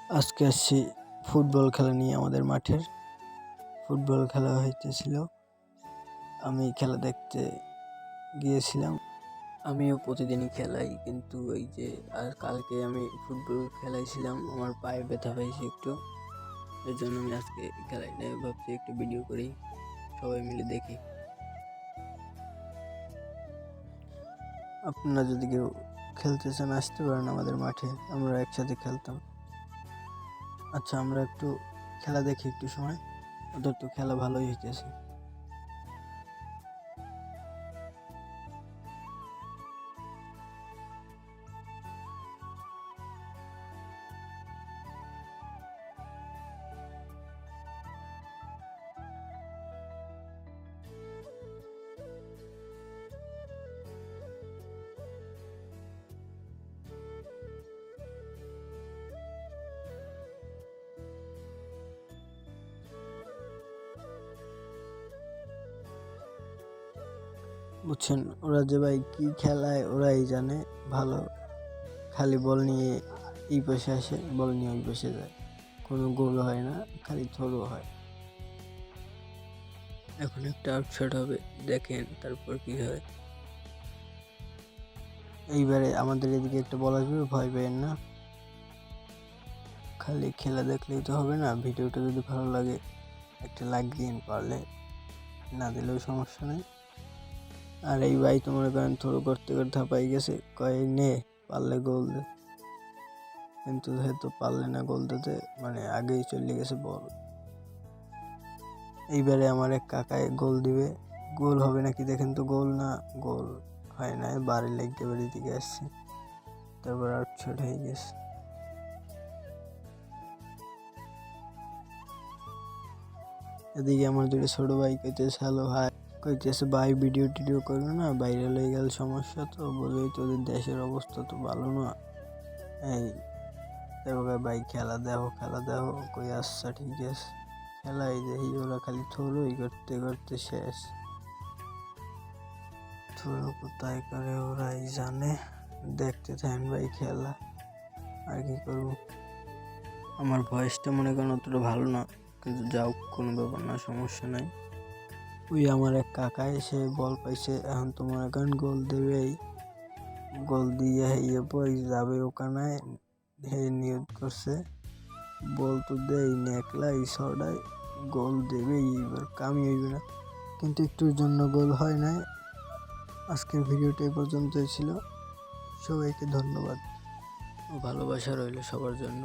আজকে আসছি ফুটবল খেলা নিয়ে। আমাদের মাঠের ফুটবল খেলা হইতেছিল, আমি খেলা দেখতে গিয়েছিলাম। আমিও প্রতিদিনই খেলাই, কিন্তু ওই যে আর কালকে আমি ফুটবল খেলাইছিলাম, আমার পায়ে ব্যথা পেয়েছি একটু, এর জন্য আমি আজকে খেলাই নাই। ভাবছি একটু ভিডিও করি, সবাই মিলে দেখি। আপনারা যদি কেউ খেলতে চান আসতে পারেন আমাদের মাঠে, আমরা একসাথে খেলতাম। আচ্ছা, আমরা একটু খেলা দেখি একটু সময়। ওদের তো খেলা ভালোই হইতেছে। বুঝছেন, ওরা যে ভাই কি খেলায় ওরাই জানে ভালো। খালি বল নিয়ে এই পাশে আসে, বল নিয়ে ওই পাশে যায়, কোনো গোল হয় না, খালি থ্রো হয়। এখন একটা আউটশট হবে, দেখেন তারপর কি হয়। এইবারে আমাদের এদিকে একটা বল আসবে, ভয় পেয়েন না। খালি খেলা দেখলেই তো হবে না, ভিডিওটা যদি ভালো লাগে একটা লাইক দিন, পারলে না দিলেও সমস্যা নেই। আর এই ভাই তো মনে করেন থ্রো করতে করতে হাঁপাই গেছে, কয় নে পারলে গোল দে, কিন্তু হয়তো পারলে না গোল দিতে, মানে আগেই চলে গেছে বল। এইবারে আমার এক কাকায় গোল দিবে, গোল হবে নাকি দেখেন তো। গোল না, গোল হয় না, বাড়ি লেগে বাড়ি দিকে আসছে, তারপর আউটশট হয়ে গেছে। এদিকে আমার দুটো ছোট ভাই কইতেছে হ্যালো হাই, কইতেছে ভাই ভিডিও টিডিও করবে না, ভাইরাল হয়ে গেল সমস্যা, তো বলবেই তোদের দেশের অবস্থা তো ভালো না। এই তারপরে ভাই খেলা দেখো, খেলা দেখো, কই আচ্ছা ঠিক আছে। খেলাই দেখি ওরা খালি থ্রোই করতে করতে শেষ। থ্রো কোথায় করে ওরাই জানে, দেখতে থাকেন ভাই খেলা, আর কি করবো। আমার ভয়েসটা মনে করেন অতটা ভালো না, কিন্তু যাও কোনো ব্যাপার না, সমস্যা নাই। ওই আমার এক কাকা এসে বল পাইছে, এখন তো মনে করেন গোল দেবেই, গোল দিয়ে হেয়ে বই যাবে ওখানে, হে নিয়োগ করছে, বল তো দেই না একলা, এই ছড়ায় গোল দেবেই, এবার কামি হইবে না, কিন্তু একটুর জন্য গোল হয় নাই। আজকের ভিডিওটা এই পর্যন্তই ছিল। সবাইকে ধন্যবাদ ও ভালোবাসা রইল সবার জন্য।